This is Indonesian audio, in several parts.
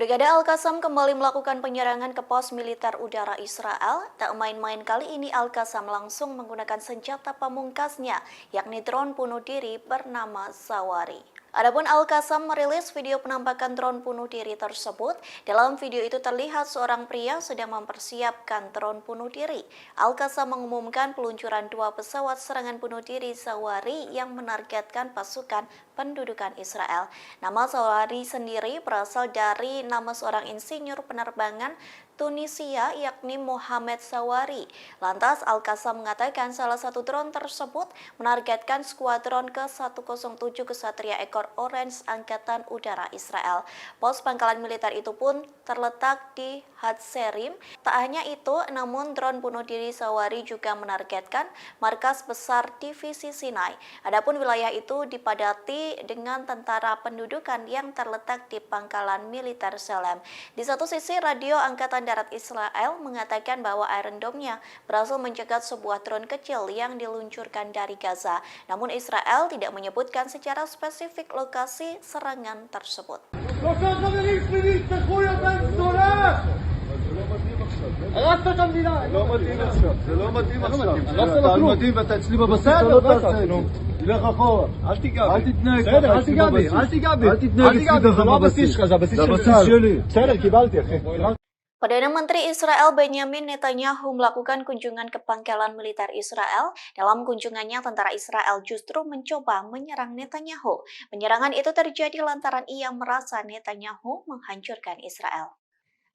Brigade Al-Qassam kembali melakukan penyerangan ke pos militer udara Israel. Tak main-main kali ini Al-Qassam langsung menggunakan senjata pamungkasnya, yakni drone bunuh diri bernama Sawari. Adapun Al-Qassam merilis video penampakan drone bunuh diri tersebut. Dalam video itu terlihat seorang pria sedang mempersiapkan drone bunuh diri. Al-Qassam mengumumkan peluncuran 2 pesawat serangan bunuh diri Sawari yang menargetkan pasukan pendudukan Israel. Nama Sawari sendiri berasal dari nama seorang insinyur penerbangan Tunisia yakni Mohamed Sawari. Lantas Al-Qassam mengatakan salah satu drone tersebut menargetkan skuadron ke-107 Ksatria Ekor Orange Angkatan Udara Israel. Pos pangkalan militer itu pun terletak di Hatzerim. Tak hanya itu, namun drone bunuh diri Sawari juga menargetkan markas besar divisi Sinai. Adapun wilayah itu dipadati dengan tentara pendudukan yang terletak di pangkalan militer Salem. Di satu sisi, radio Angkatan Darat Israel mengatakan bahwa Iron Dome-nya berhasil mencegat sebuah drone kecil yang diluncurkan dari Gaza. Namun Israel tidak menyebutkan secara spesifik lokasi serangan tersebut. Perdana Menteri Israel Benjamin Netanyahu melakukan kunjungan ke pangkalan militer Israel. Dalam kunjungannya, tentara Israel justru mencoba menyerang Netanyahu. Penyerangan itu terjadi lantaran ia merasa Netanyahu menghancurkan Israel.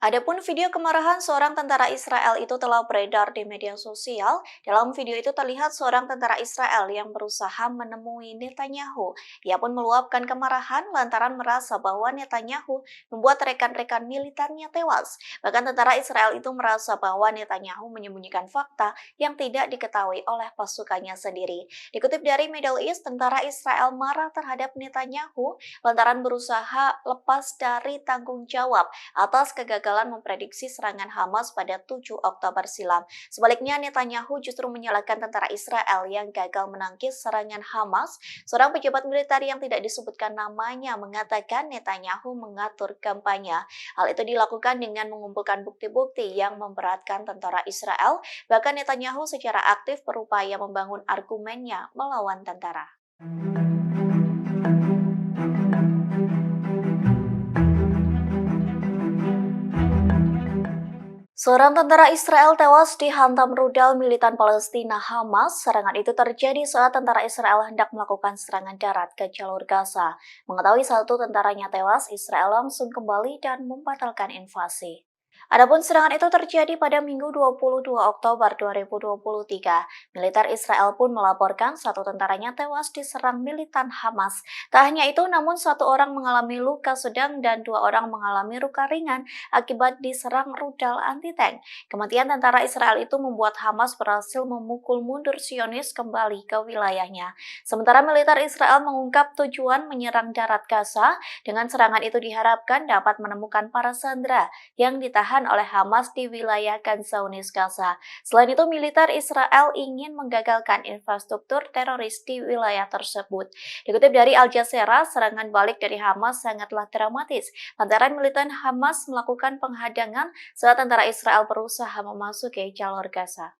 Adapun video kemarahan seorang tentara Israel itu telah beredar di media sosial. Dalam video itu terlihat seorang tentara Israel yang berusaha menemui Netanyahu. Ia pun meluapkan kemarahan lantaran merasa bahwa Netanyahu membuat rekan-rekan militernya tewas. Bahkan tentara Israel itu merasa bahwa Netanyahu menyembunyikan fakta yang tidak diketahui oleh pasukannya sendiri. Dikutip dari Middle East, tentara Israel marah terhadap Netanyahu lantaran berusaha lepas dari tanggung jawab atas kegagalan memprediksi serangan Hamas pada 7 Oktober silam. Sebaliknya, Netanyahu justru menyalahkan tentara Israel yang gagal menangkis serangan Hamas. Seorang pejabat militer yang tidak disebutkan namanya mengatakan Netanyahu mengatur kampanye. Hal itu dilakukan dengan mengumpulkan bukti-bukti yang memberatkan tentara Israel. Bahkan Netanyahu secara aktif berupaya membangun argumennya melawan tentara. Seorang tentara Israel tewas dihantam rudal militan Palestina Hamas. Serangan itu terjadi saat tentara Israel hendak melakukan serangan darat ke jalur Gaza. Mengetahui satu tentaranya tewas, Israel langsung kembali dan membatalkan invasi. Adapun serangan itu terjadi pada Minggu 22 Oktober 2023. Militer Israel pun melaporkan satu tentaranya tewas diserang militan Hamas. Tak hanya itu, namun satu orang mengalami luka sedang dan 2 orang mengalami luka ringan akibat diserang rudal anti-tank. Kematian tentara Israel itu membuat Hamas berhasil memukul mundur Zionis kembali ke wilayahnya. Sementara militer Israel mengungkap tujuan menyerang darat Gaza. Dengan serangan itu diharapkan dapat menemukan para sandera yang ditahan oleh Hamas di wilayah Khan Younis Gaza. Selain itu, militer Israel ingin menggagalkan infrastruktur teroris di wilayah tersebut. Dikutip dari Al Jazeera, serangan balik dari Hamas sangatlah dramatis lantaran militan Hamas melakukan penghadangan saat tentara Israel berusaha memasuki jalur Gaza.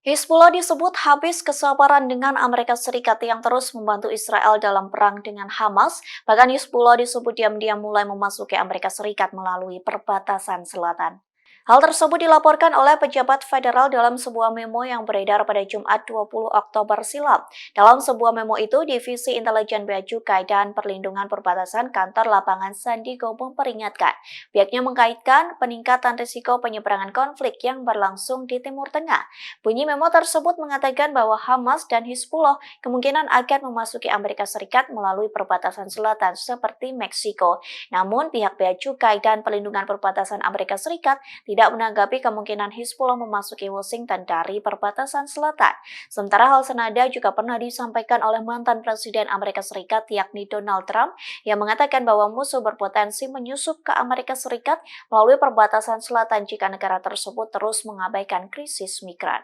Hizbullah disebut habis kesabaran dengan Amerika Serikat yang terus membantu Israel dalam perang dengan Hamas. Bahkan Hizbullah disebut diam-diam mulai memasuki Amerika Serikat melalui perbatasan selatan. Hal tersebut dilaporkan oleh pejabat federal dalam sebuah memo yang beredar pada Jumat 20 Oktober silam. Dalam sebuah memo itu, Divisi Intelijen Bea Cukai dan Perlindungan Perbatasan Kantor Lapangan San Diego memperingatkan. Pihaknya mengkaitkan peningkatan risiko penyeberangan konflik yang berlangsung di Timur Tengah. Bunyi memo tersebut mengatakan bahwa Hamas dan Hizbullah kemungkinan akan memasuki Amerika Serikat melalui perbatasan selatan seperti Meksiko. Namun, pihak Bea Cukai dan Perlindungan Perbatasan Amerika Serikat tidak menanggapi kemungkinan Hizbullah memasuki Washington dari perbatasan selatan. Sementara hal senada juga pernah disampaikan oleh mantan Presiden Amerika Serikat yakni Donald Trump yang mengatakan bahwa musuh berpotensi menyusup ke Amerika Serikat melalui perbatasan selatan jika negara tersebut terus mengabaikan krisis migran.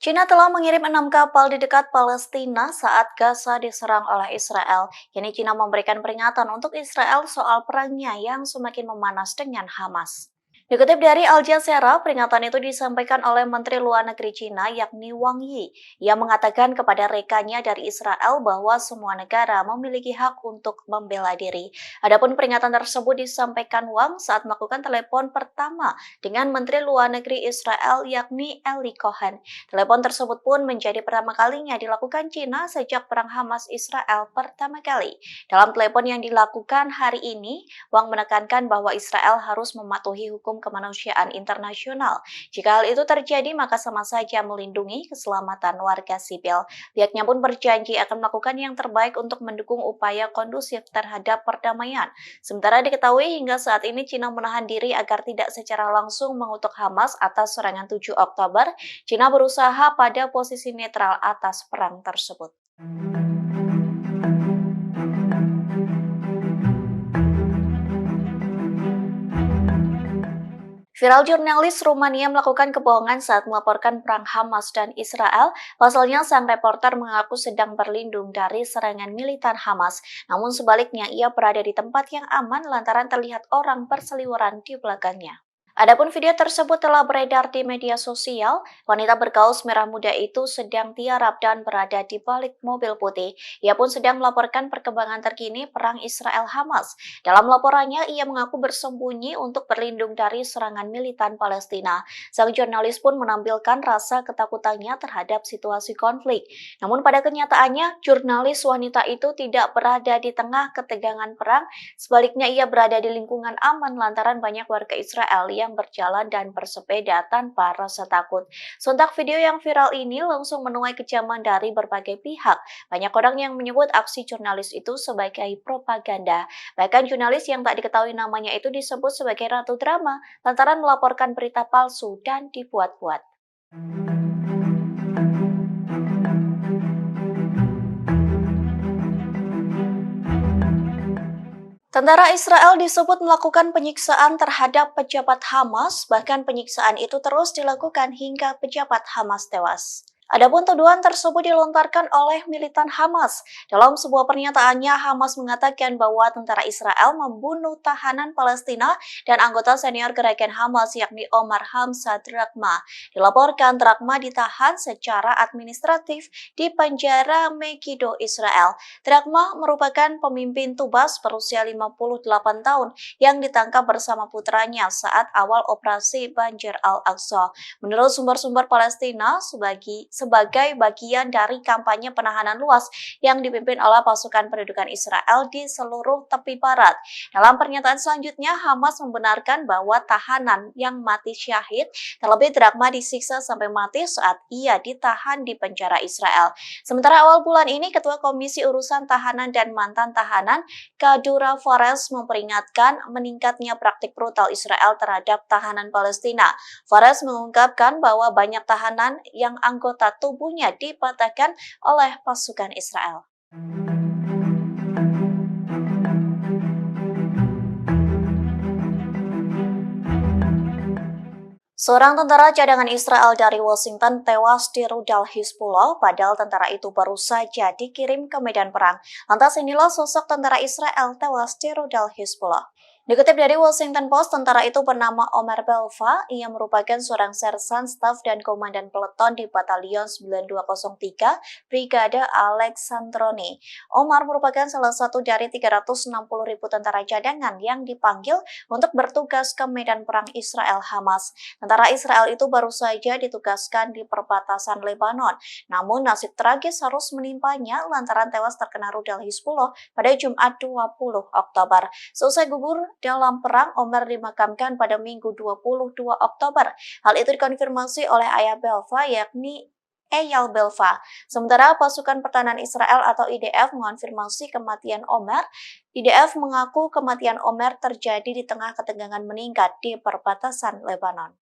China telah mengirim 6 kapal di dekat Palestina saat Gaza diserang oleh Israel. Kini China memberikan peringatan untuk Israel soal perangnya yang semakin memanas dengan Hamas. Dikutip dari Al Jazeera, peringatan itu disampaikan oleh Menteri Luar Negeri China yakni Wang Yi. Ia mengatakan kepada rekannya dari Israel bahwa semua negara memiliki hak untuk membela diri. Adapun peringatan tersebut disampaikan Wang saat melakukan telepon pertama dengan Menteri Luar Negeri Israel yakni Eli Cohen. Telepon tersebut pun menjadi pertama kalinya dilakukan China sejak perang Hamas-Israel pertama kali. Dalam telepon yang dilakukan hari ini, Wang menekankan bahwa Israel harus mematuhi hukum kemanusiaan internasional. Jika hal itu terjadi, maka sama saja melindungi keselamatan warga sipil. Pihaknya pun berjanji akan melakukan yang terbaik untuk mendukung upaya kondusif terhadap perdamaian. Sementara diketahui hingga saat ini China menahan diri agar tidak secara langsung mengutuk Hamas atas serangan 7 Oktober. China berusaha pada posisi netral atas perang tersebut. Viral jurnalis Rumania melakukan kebohongan saat melaporkan perang Hamas dan Israel. Pasalnya, sang reporter mengaku sedang berlindung dari serangan militan Hamas. Namun sebaliknya, ia berada di tempat yang aman lantaran terlihat orang berseliweran di belakangnya. Adapun video tersebut telah beredar di media sosial. Wanita berkaus merah muda itu sedang tiarap dan berada di balik mobil putih. Ia pun sedang melaporkan perkembangan terkini perang Israel-Hamas. Dalam laporannya, ia mengaku bersembunyi untuk berlindung dari serangan militan Palestina. Sang jurnalis pun menampilkan rasa ketakutannya terhadap situasi konflik. Namun pada kenyataannya, jurnalis wanita itu tidak berada di tengah ketegangan perang. Sebaliknya, ia berada di lingkungan aman lantaran banyak warga Israel yang berjalan dan bersepeda tanpa rasa takut. Sontak video yang viral ini langsung menuai kecaman dari berbagai pihak. Banyak orang yang menyebut aksi jurnalis itu sebagai propaganda. Bahkan jurnalis yang tak diketahui namanya itu disebut sebagai ratu drama lantaran melaporkan berita palsu dan dibuat-buat. Tentara Israel disebut melakukan penyiksaan terhadap pejabat Hamas, bahkan penyiksaan itu terus dilakukan hingga pejabat Hamas tewas. Adapun tuduhan tersebut dilontarkan oleh militan Hamas. Dalam sebuah pernyataannya, Hamas mengatakan bahwa tentara Israel membunuh tahanan Palestina dan anggota senior gerakan Hamas yakni Omar Hamzah Drakma. Dilaporkan Drakma ditahan secara administratif di penjara Megiddo, Israel. Drakma merupakan pemimpin Tubas berusia 58 tahun yang ditangkap bersama putranya saat awal operasi Banjir Al-Aqsa. Menurut sumber-sumber Palestina, sebagai bagian dari kampanye penahanan luas yang dipimpin oleh pasukan pendudukan Israel di seluruh tepi barat. Dalam pernyataan selanjutnya, Hamas membenarkan bahwa tahanan yang mati syahid, terlebih Drakma disiksa sampai mati saat ia ditahan di penjara Israel. Sementara awal bulan ini, Ketua Komisi Urusan Tahanan dan Mantan Tahanan, Kadura Fares, memperingatkan meningkatnya praktik brutal Israel terhadap tahanan Palestina. Fares mengungkapkan bahwa banyak tahanan yang anggota tubuhnya dipatahkan oleh pasukan Israel. Seorang tentara cadangan Israel dari Washington tewas di rudal Hizbullah, padahal tentara itu baru saja dikirim ke medan perang. Lantas inilah sosok tentara Israel tewas di rudal Hizbullah. Dikutip dari Washington Post, tentara itu bernama Omer Belva. Ia merupakan seorang sersan staf dan komandan peleton di Batalion 9203 Brigade Alexandroni. Omar merupakan salah satu dari 360.000 tentara cadangan yang dipanggil untuk bertugas ke medan perang Israel-Hamas. Tentara Israel itu baru saja ditugaskan di perbatasan Lebanon. Namun nasib tragis harus menimpanya lantaran tewas terkena rudal Hizbullah pada Jumat 20 Oktober. Selesai gugur dalam perang, Omer dimakamkan pada Minggu 22 Oktober. Hal itu dikonfirmasi oleh ayah Belva yakni Eyal Belva. Sementara pasukan pertahanan Israel atau IDF mengonfirmasi kematian Omer. IDF mengaku kematian Omer terjadi di tengah ketegangan meningkat di perbatasan Lebanon.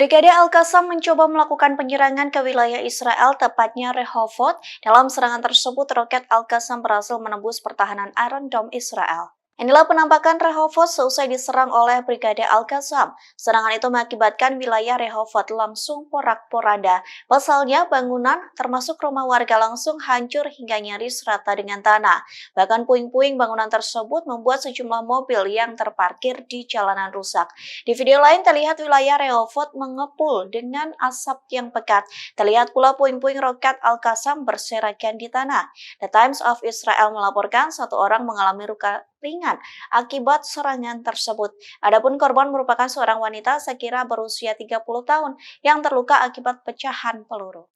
Brigade Al-Qassam mencoba melakukan penyerangan ke wilayah Israel, tepatnya Rehovot. Dalam serangan tersebut, roket Al-Qassam berhasil menembus pertahanan Iron Dome Israel. Inilah penampakan Rehovot seusai diserang oleh Brigade Al-Qassam. Serangan itu mengakibatkan wilayah Rehovot langsung porak-poranda. Pasalnya, bangunan termasuk rumah warga langsung hancur hingga nyaris rata dengan tanah. Bahkan puing-puing bangunan tersebut membuat sejumlah mobil yang terparkir di jalanan rusak. Di video lain terlihat wilayah Rehovot mengepul dengan asap yang pekat. Terlihat pula puing-puing roket Al-Qassam berserakan di tanah. The Times of Israel melaporkan satu orang mengalami luka ringan akibat serangan tersebut. Adapun korban merupakan seorang wanita sekira berusia 30 tahun yang terluka akibat pecahan peluru.